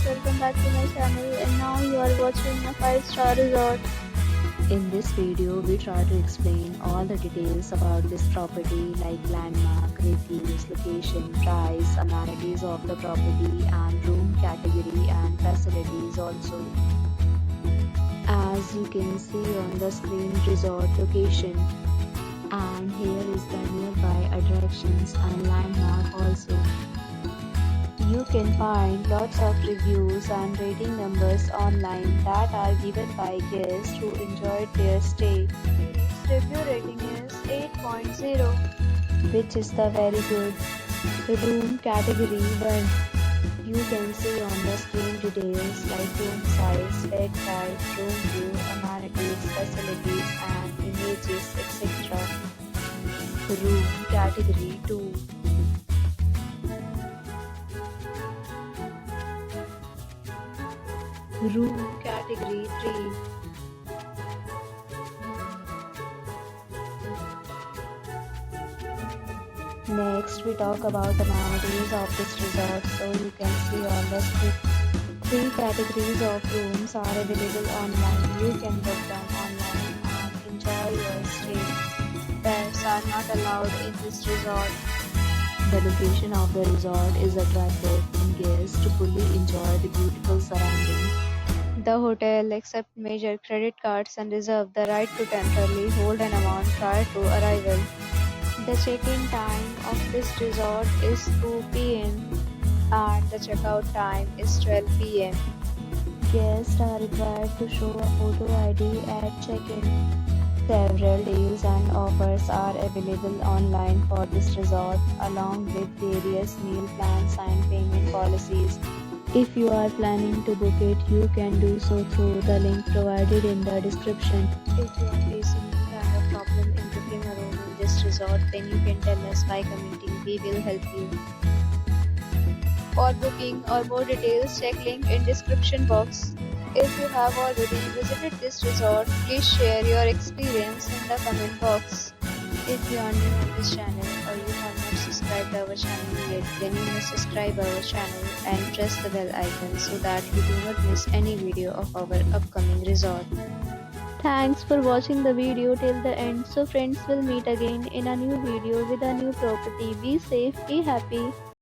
welcome back to my channel, and now you are watching a 5-star resort. In this video, we try to explain all the details about this property like landmark, reviews, location, price, amenities of the property and room category and facilities also. As you can see on the screen, resort location, and here is the nearby attractions and landmark also. You can find lots of reviews and rating numbers online that are given by guests who enjoyed their stay. Its review rating is 8.0, which is the very good. Room category 1. You can see on the screen details like room size, bed type, room view, amenities, facilities and images, etc. Room category 2. Room category 3. Next, we talk about amenities of this resort. So you can see on the screen, 3 categories of rooms are available online. You can book them online and enjoy your stay. pets are not allowed in this resort. The location of the resort is attractive and guests to fully enjoy the beautiful surroundings. The hotel accepts major credit cards and reserves the right to temporarily hold an amount prior to arrival. The check-in time of this resort is 2 p.m. and the checkout time is 12 p.m. Guests are required to show a photo ID at check-in. Several deals and offers are available online for this resort, along with various meal plans and payment policies. If you are planning to book it, you can do so through the link provided in the description. If you are facing any kind of problem in booking a room in this resort, then you can tell us by commenting. We will help you. For booking or more details, check link in description box. If you have already visited this resort, please share your experience in the comment box. If you are new on this channel or you have not subscribed our channel yet, then you must subscribe our channel and press the bell icon so that you do not miss any video of our upcoming resort. Thanks for watching the video till the end. So friends, will meet again in a new video with a new property. Be safe, be happy.